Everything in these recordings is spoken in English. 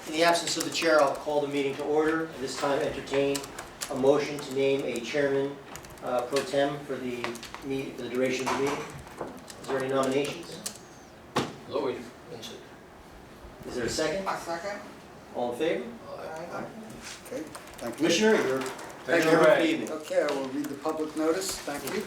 In the absence of the chair, I'll call the meeting to order. At this time, entertain a motion to name a chairman pro tem for the duration of the meeting. Is there any nominations? Louis Vincent. Is there a second? A second. All in favor? Aye. Okay, thank you. Commissioner, you're Thank chairman you. for the evening. Okay, I will read the public notice. Thank you.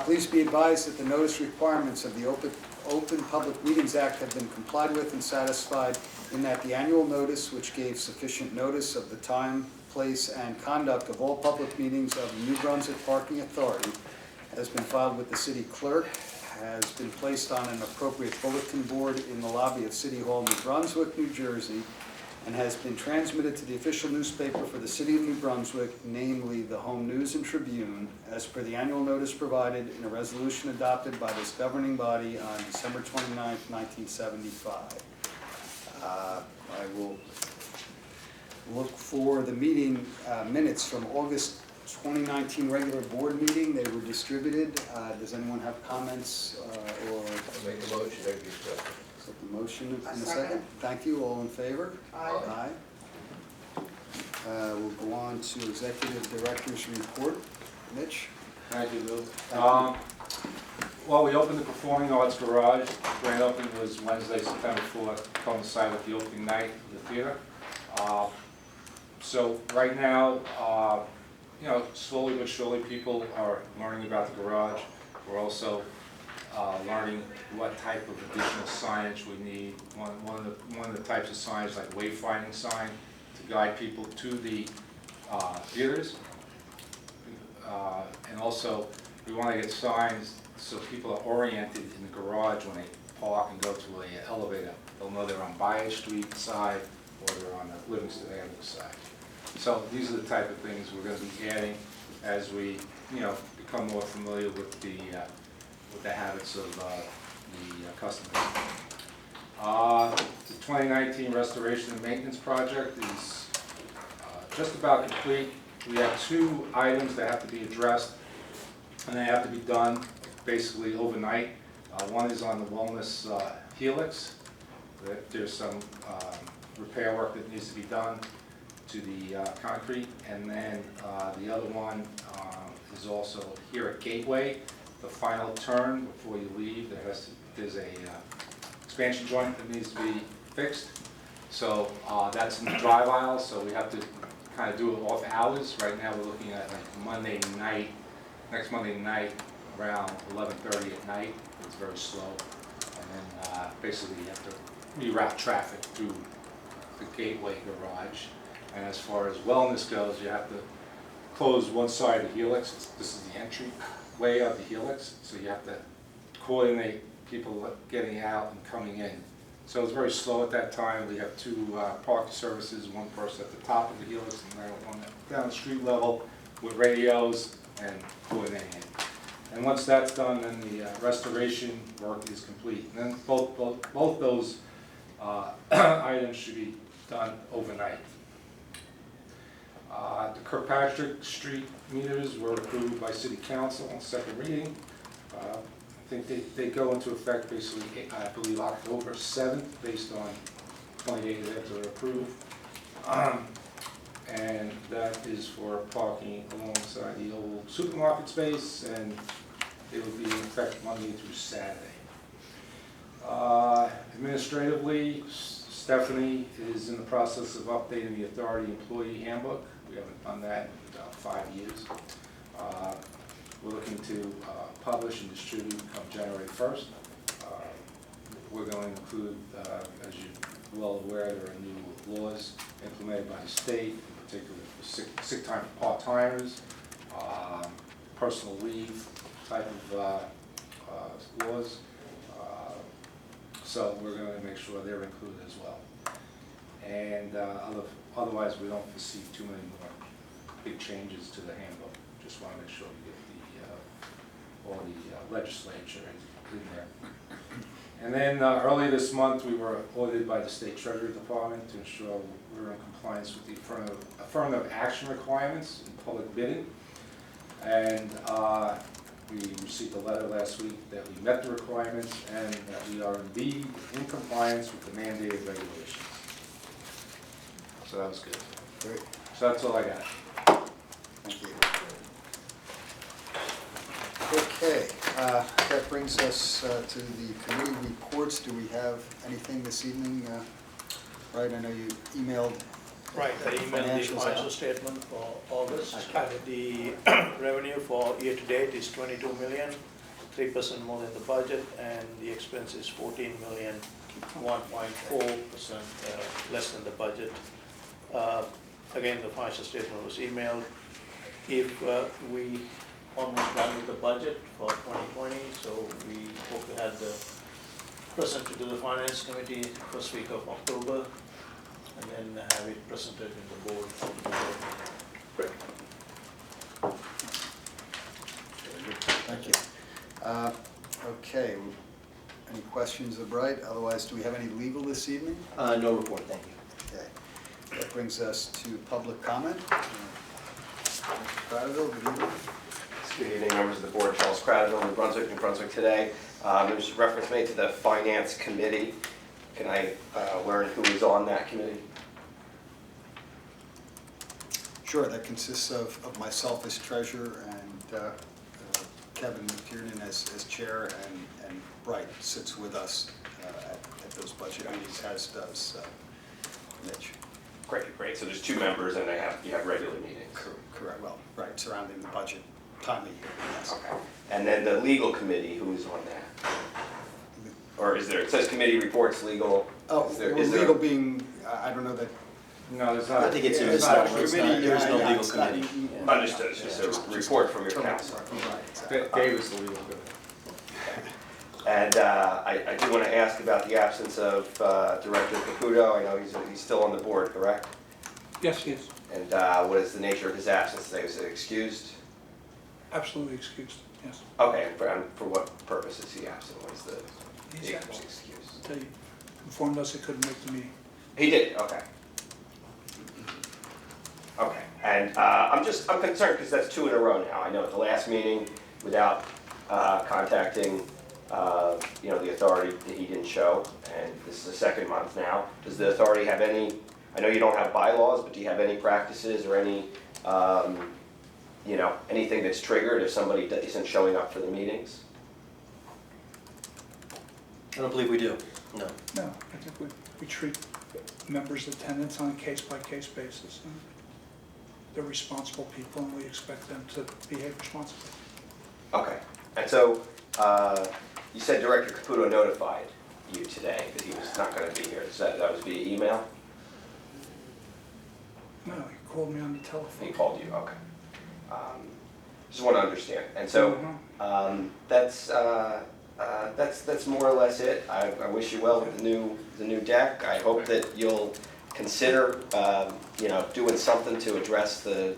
Please be advised that the notice requirements of the Open Public Meetings Act have been complied with and satisfied in that the annual notice, which gave sufficient notice of the time, place, and conduct of all public meetings of the New Brunswick Parking Authority, has been filed with the city clerk, has been placed on an appropriate bulletin board in the lobby of City Hall, New Brunswick, New Jersey, and has been transmitted to the official newspaper for the City of New Brunswick, namely the Home News and Tribune, as per the annual notice provided in a resolution adopted by this governing body on December 29, 1975. I will look for the meeting minutes from August 2019 regular board meeting. They were distributed. Does anyone have comments or? I'll make a motion that we accept. Accept the motion in A a second. second. Thank you. All in favor? Aye. We'll go on to Executive Director's Report. Mitch? Thank you, Lou. Well, we opened the Performing Arts Garage. Grand opening was Wednesday, September 4th, coincided with the opening night of the theater. So right now, slowly but surely people are learning about the garage. We're also learning what type of additional signage we need. One of the types of signs, like wayfinding sign, to guide people to the theaters. And also, we want to get signs so people are oriented in the garage when they park and go to an elevator. They'll know they're on Bayard Street side or they're on the Livingston Avenue side. So these are the type of things we're going to be adding as we, become more familiar with the habits of the customers. The 2019 restoration and maintenance project is just about complete. We have two items that have to be addressed, and they have to be done basically overnight. One is on the Wellness Helix. There's some repair work that needs to be done to the concrete, and then the other one is also here at Gateway. The final turn before you leave, there's a expansion joint that needs to be fixed. So that's in the drive aisle, so we have to kind of do it off hours. Right now we're looking at like Monday night, next Monday night around 11:30 at night. It's very slow. And then basically you have to reroute traffic through the Gateway garage. And as far as wellness goes, you have to close one side of the helix. This is the entry way of the helix, so you have to coordinate people getting out and coming in. So it's very slow at that time. We have two parking services, one person at the top of the helix and one down the street level with radios and coordinating it. And once that's done, then the restoration work is complete. And then both those items should be done overnight. The Kirkpatrick Street meters were approved by City Council on second reading. I think they go into effect basically, I believe, October 7th, based on 20 days after they're approved. And that is for parking alongside the old supermarket space, and it will be in effect Monday through Saturday. Administratively, Stephanie is in the process of updating the authority employee handbook. We haven't done that in about 5 years. We're looking to publish and distribute come January 1st. We're going to include, as you're well aware, there are new laws implemented by the state, in particular for sick time for part-timers, personal leave type of laws. So we're going to make sure they're included as well. And otherwise, we don't foresee too many more big changes to the handbook. Just want to make sure we get all the legislature in there. And then earlier this month, we were audited by the State Treasury Department to ensure we're in compliance with the affirmative action requirements in public bidding. And we received a letter last week that we met the requirements and that we are indeed in compliance with the mandated regulations. so that was good. Great, So that's all I got. thank you. Okay, that brings us to the committee reports. Do we have anything this evening? Right, I know you emailed. Right, I emailed the Financials out. financial statement for August, and the revenue for year-to-date is 22 million, 3% more than the budget, and the expense is 14 million, 1.4% less than the budget. Again, the financial statement was emailed. If we almost done with the budget for 2020, so we hope to have the presented to the finance committee first week of October, and then have it presented in the board. Great. Thank you. Okay, any questions of Bright? Otherwise, do we have any legal this evening? No report, thank you. Okay, that brings us to public comment. Mr. Cradaville, good evening. Good evening, members of the board. Charles Cradaville, New Brunswick today. There's reference made to the finance committee. Can I learn who is on that committee? Sure, that consists of myself as treasurer and Kevin McTiernan as chair, and Bright sits with us at those budget meetings, as does Mitch. Great. So there's 2 members and you have regular meetings. Correct, well, right, surrounding the budget time of year, yes. Okay. And then the legal committee, who is on that? Or is there, it says committee reports legal. Oh, Is there- well, is there- legal being, I don't know that. No, there's not. I think it's in It's this not a document. committee, There's no yeah, legal it's not- committee. yeah. Understood, it's just a report from your counsel. Right, exactly. Dave is the legal guy. And I do want to ask about the absence of Director Caputo. I know he's still on the board, correct? Yes, he is. And what is the nature of his absence? Was it excused? Absolutely excused, yes. Okay, and for what purpose is he absent? What is the He's excuse? absent. They informed us he couldn't make the meeting. He did, okay. Okay, and I'm concerned because that's 2 in a row now. I know at the last meeting, without contacting, the authority, he didn't show, and this is the 2nd month now. Does the authority have any, I know you don't have bylaws, but do you have any practices or any, anything that's triggered if somebody isn't showing up for the meetings? I don't believe we do, no. No, I think we treat members' attendance on a case-by-case basis. And they're responsible people, and we expect them to behave responsibly. Okay, and so you said Director Caputo notified you today that he was not going to be here. That was via email? No, he called me on the telephone. He called you, okay. Just want to understand. And so that's more or less it. I wish you well with the new deck. I hope that you'll consider doing something to address the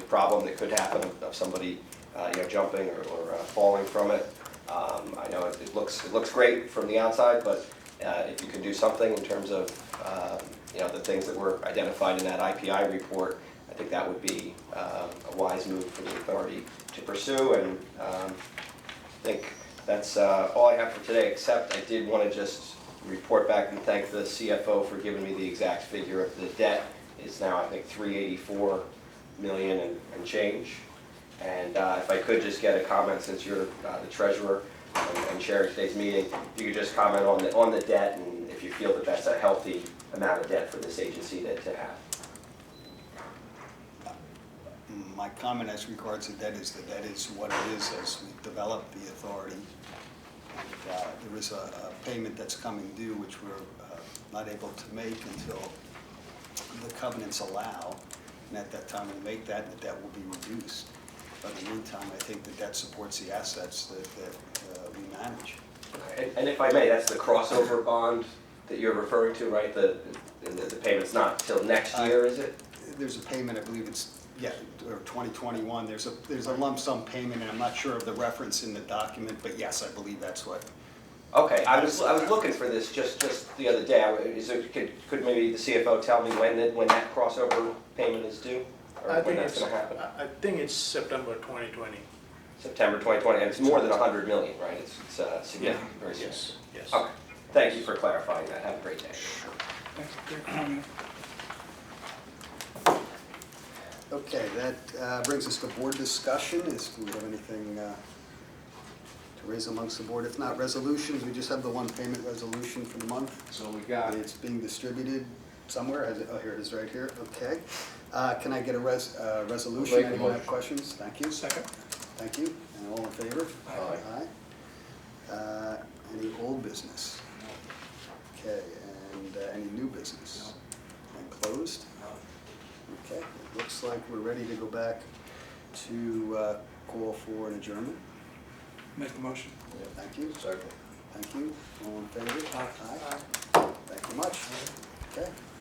problem that could happen of somebody jumping or falling from it. I know it looks great from the outside, but if you can do something in terms of the things that were identified in that IPI report, I think that would be a wise move for the authority to pursue. And I think that's all I have for today, except I did want to just report back and thank the CFO for giving me the exact figure of the debt. It's now, I think, 384 million and change. And if I could just get a comment, since you're the treasurer and chair of today's meeting, if you could just comment on the debt and if you feel that that's a healthy amount of debt for this agency to have. My comment as regards the debt is that that is what it is as we develop the authority. And there is a payment that's coming due, which we're not able to make until the covenants allow. And at that time we make that, the debt will be reduced. But in the meantime, I think the debt supports the assets that we manage. Okay. And if I may, that's the crossover bond that you're referring to, right? The payment's not till next year, is it? There's a payment, I believe it's, or 2021, there's a lump sum payment, and I'm not sure of the reference in the document, but yes, I believe that's what. Okay, I was looking for this just the other day. Could maybe the CFO tell me when that crossover payment is due? Or when that's going to happen? I think it's September 2020. September 2020, and it's more than 100 million, right? It's significant, very significant. Yes. Okay, thank you for clarifying that. Have a great day. Thanks for your comment. Okay, that brings us to board discussion. Do we have anything to raise amongst the board? If not resolutions, we just have the one payment resolution for the month. So we got, It's being distributed somewhere. Oh, here it is right here. Okay. Can I get a resolution? Make a Anyone have motion. questions? Thank you. Second. Thank you. And all in favor? Aye. Aye. Any old business? Okay, and any new business? And closed? Okay, it looks like we're ready to go back to call for an adjournment. Make a motion. Thank you. Second. Thank you. All in favor? Aye. Aye. Thank you much. Okay.